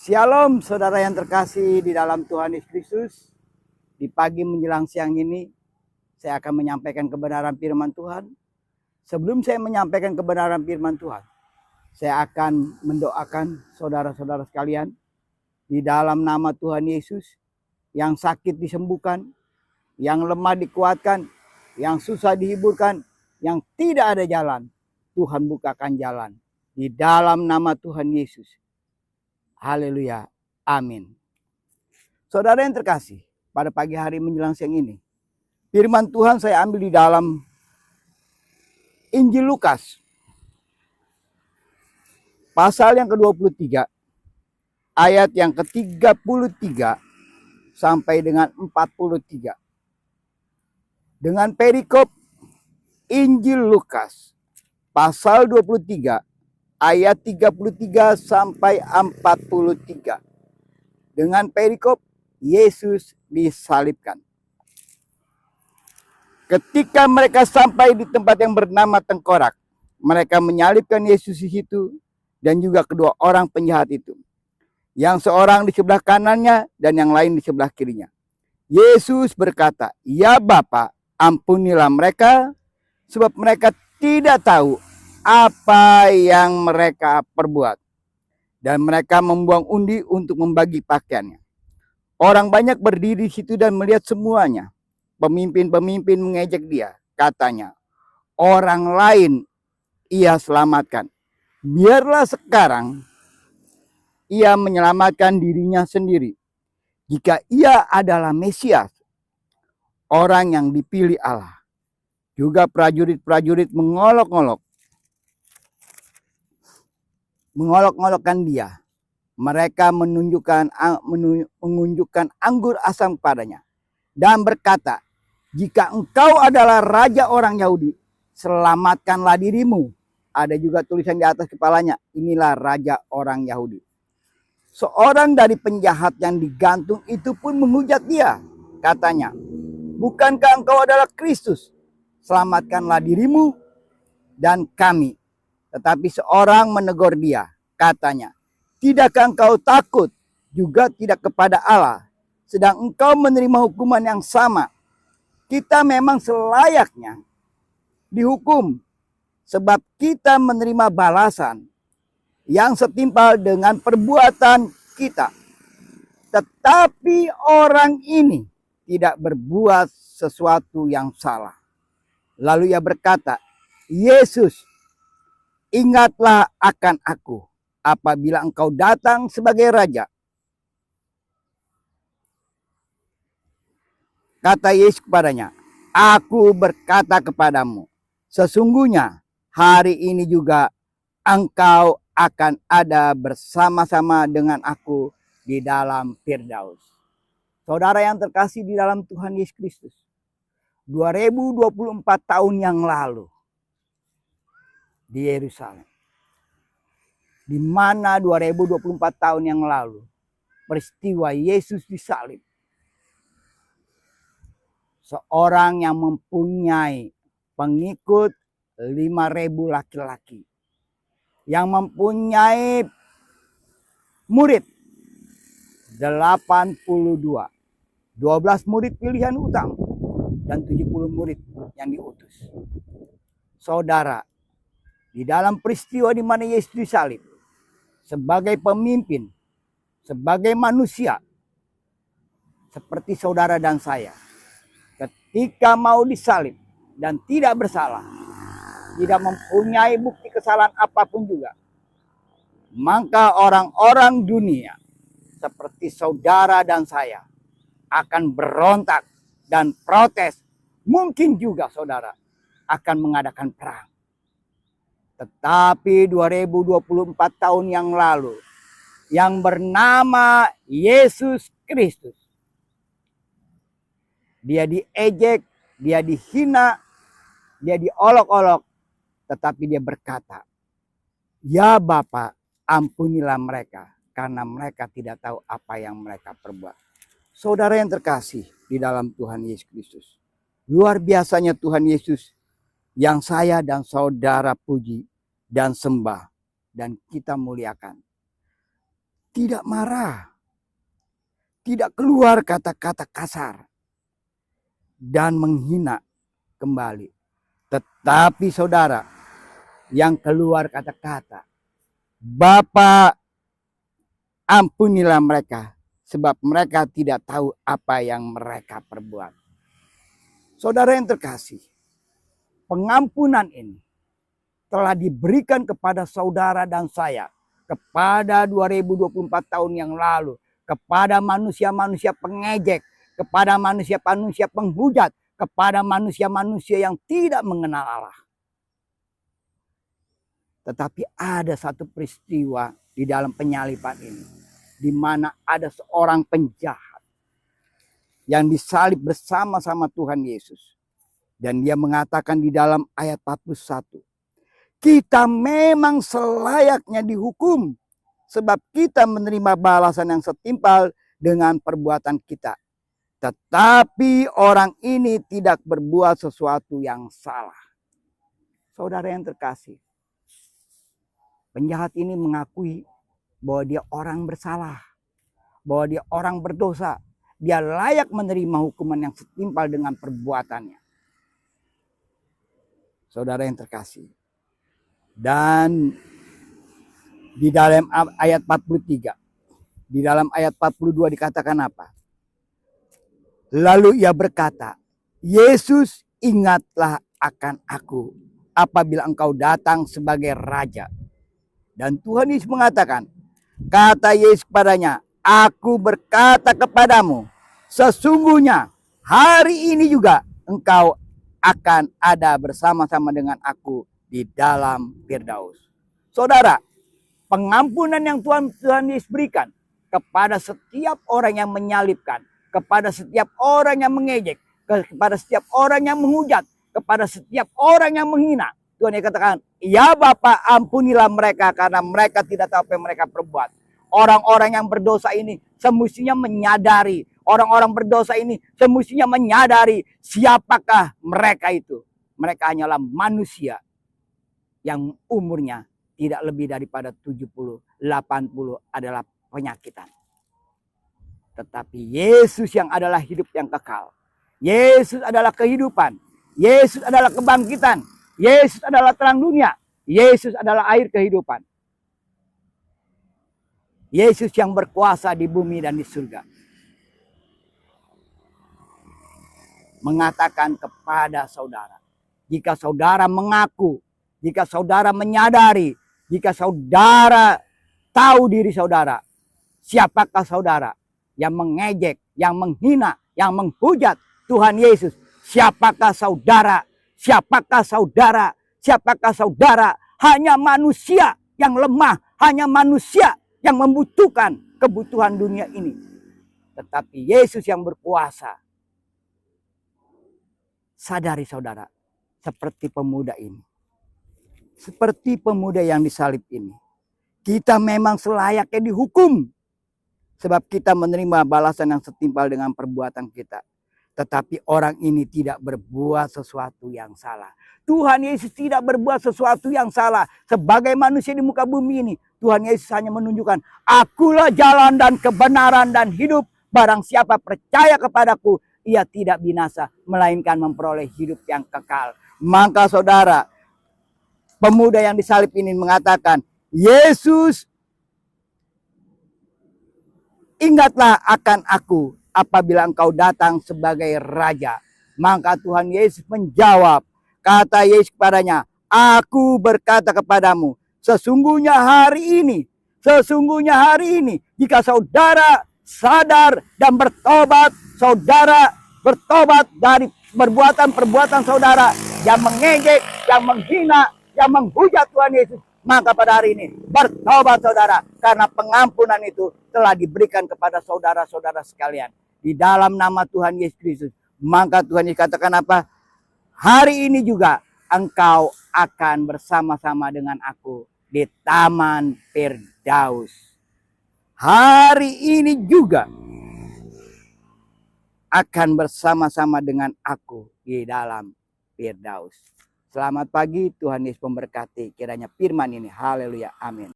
Shalom saudara yang terkasih di dalam Tuhan Yesus Kristus. Di pagi menjelang siang ini saya akan menyampaikan kebenaran firman Tuhan. Sebelum saya menyampaikan kebenaran firman Tuhan, saya akan mendoakan saudara-saudara sekalian di dalam nama Tuhan Yesus. Yang sakit disembuhkan, yang lemah dikuatkan, yang susah dihiburkan, yang tidak ada jalan, Tuhan bukakan jalan di dalam nama Tuhan Yesus. Haleluya. Amin. Saudara yang terkasih, pada pagi hari menjelang siang ini, firman Tuhan saya ambil di dalam Injil Lukas. Pasal yang ke-23, ayat yang ke-33 sampai dengan 43. Dengan perikop Injil Lukas, pasal 23, ayat 33 sampai 43. Dengan perikop Yesus disalibkan. Ketika mereka sampai di tempat yang bernama Tengkorak, mereka menyalibkan Yesus di situ dan juga kedua orang penjahat itu. Yang seorang di sebelah kanannya dan yang lain di sebelah kirinya. Yesus berkata, "Ya Bapa, ampunilah mereka, sebab mereka tidak tahu apa yang mereka perbuat." Dan mereka membuang undi untuk membagi pakaiannya. Orang banyak berdiri di situ dan melihat semuanya. Pemimpin-pemimpin mengejek dia. Katanya, "Orang lain ia selamatkan. Biarlah sekarang ia menyelamatkan dirinya sendiri. Jika ia adalah Mesias, orang yang dipilih Allah." Juga prajurit-prajurit mengolok-olokkan dia. Mereka menunjukkan anggur asam padanya dan berkata, "Jika engkau adalah raja orang Yahudi, selamatkanlah dirimu." Ada juga tulisan di atas kepalanya, "Inilah raja orang Yahudi." Seorang dari penjahat yang digantung itu pun menghujat dia. Katanya, "Bukankah engkau adalah Kristus? Selamatkanlah dirimu dan kami." Tetapi seorang menegur dia. Katanya, "Tidakkah engkau takut juga tidak kepada Allah, sedang engkau menerima hukuman yang sama? Kita memang selayaknya dihukum, sebab kita menerima balasan yang setimpal dengan perbuatan kita. Tetapi orang ini tidak berbuat sesuatu yang salah." Lalu ia berkata, "Yesus, ingatlah akan aku apabila engkau datang sebagai raja." Kata Yesus kepadanya, "Aku berkata kepadamu, sesungguhnya hari ini juga engkau akan ada bersama-sama dengan aku di dalam Firdaus." Saudara yang terkasih di dalam Tuhan Yesus Kristus, 2024 tahun yang lalu di Yerusalem, di mana 2024 tahun yang lalu peristiwa Yesus disalib, seorang yang mempunyai pengikut 5.000 laki-laki, yang mempunyai murid 82, 12 murid pilihan utama dan 70 murid yang diutus. Saudara, di dalam peristiwa di mana Yesus disalib, sebagai pemimpin, sebagai manusia, seperti saudara dan saya, ketika mau disalib dan tidak bersalah, tidak mempunyai bukti kesalahan apapun juga, maka orang-orang dunia seperti saudara dan saya akan berontak dan protes. Mungkin juga saudara akan mengadakan perang. Tetapi 2024 tahun yang lalu, yang bernama Yesus Kristus, dia diejek, dia dihina, dia diolok-olok, tetapi dia berkata, "Ya Bapa, ampunilah mereka, karena mereka tidak tahu apa yang mereka perbuat." Saudara yang terkasih di dalam Tuhan Yesus Kristus, luar biasanya Tuhan Yesus yang saya dan saudara puji dan sembah dan kita muliakan. tidak marah, tidak keluar kata-kata kasar, dan menghina kembali. Tetapi saudara, yang keluar kata-kata, Bapa, ampunilah mereka, sebab mereka tidak tahu apa yang mereka perbuat. Saudara yang terkasih, pengampunan ini telah diberikan kepada saudara dan saya, kepada 2024 tahun yang lalu, kepada manusia-manusia pengejek, kepada manusia-manusia penghujat, kepada manusia-manusia yang tidak mengenal Allah. Tetapi ada satu peristiwa di dalam penyaliban ini, di mana ada seorang penjahat yang disalib bersama-sama Tuhan Yesus. Dan dia mengatakan di dalam ayat 41, kita memang selayaknya dihukum, sebab kita menerima balasan yang setimpal dengan perbuatan kita. Tetapi orang ini tidak berbuat sesuatu yang salah. Saudara yang terkasih, penjahat ini mengakui bahwa dia orang bersalah, bahwa dia orang berdosa. Dia layak menerima hukuman yang setimpal dengan perbuatannya. Saudara yang terkasih. Dan di dalam ayat 43, di dalam ayat 42 dikatakan apa? Lalu ia berkata, Yesus, ingatlah akan aku apabila engkau datang sebagai raja. Dan Tuhan Yesus mengatakan, kata Yesus kepadanya, aku berkata kepadamu, sesungguhnya hari ini juga engkau akan ada bersama-sama dengan aku di dalam Firdaus. Saudara, pengampunan yang Tuhan Yesus berikan kepada setiap orang yang menyalibkan, kepada setiap orang yang mengejek, kepada setiap orang yang menghujat, kepada setiap orang yang menghina. Tuhan yang katakan, ya Bapa, ampunilah mereka karena mereka tidak tahu apa yang mereka perbuat. Orang-orang yang berdosa ini semestinya menyadari, orang-orang berdosa ini semestinya menyadari siapakah mereka itu. Mereka hanyalah manusia yang umurnya tidak lebih daripada 70, 80 adalah penyakitan. Tetapi Yesus yang adalah hidup yang kekal. Yesus adalah kehidupan. Yesus adalah kebangkitan. Yesus adalah terang dunia. Yesus adalah air kehidupan. Yesus yang berkuasa di bumi dan di surga. Mengatakan kepada saudara, jika saudara mengaku, jika saudara menyadari, jika saudara tahu diri saudara, siapakah saudara yang mengejek, yang menghina, yang menghujat Tuhan Yesus? Siapakah saudara? Siapakah saudara? Siapakah saudara? Hanya manusia yang lemah, hanya manusia yang membutuhkan kebutuhan dunia ini. Tetapi Yesus yang berkuasa. Sadari saudara, seperti pemuda ini. Seperti pemuda yang disalib ini. Kita memang selayaknya dihukum. Sebab kita menerima balasan yang setimpal dengan perbuatan kita. Tetapi orang ini tidak berbuat sesuatu yang salah. Tuhan Yesus tidak berbuat sesuatu yang salah. Sebagai manusia di muka bumi ini, Tuhan Yesus hanya menunjukkan, akulah jalan dan kebenaran dan hidup. Barang siapa percaya kepadaku, ia tidak binasa, melainkan memperoleh hidup yang kekal. Maka saudara, pemuda yang disalib ini mengatakan, Yesus, ingatlah akan aku apabila engkau datang sebagai raja. Maka Tuhan Yesus menjawab, kata Yesus kepadanya, aku berkata kepadamu, sesungguhnya hari ini, jika saudara sadar dan bertobat, saudara bertobat dari perbuatan-perbuatan saudara yang mengejek, yang menghina, yang menghujat Tuhan Yesus, maka pada hari ini bertobat saudara, karena pengampunan itu telah diberikan kepada saudara-saudara sekalian di dalam nama Tuhan Yesus Kristus. Maka Tuhan Yesus katakan apa? Hari ini juga engkau akan bersama-sama dengan aku di Taman Firdaus. Hari ini juga akan bersama-sama dengan aku di dalam Firdaus. Selamat pagi, Tuhan Yesus memberkati. Kiranya firman ini, haleluya, amin.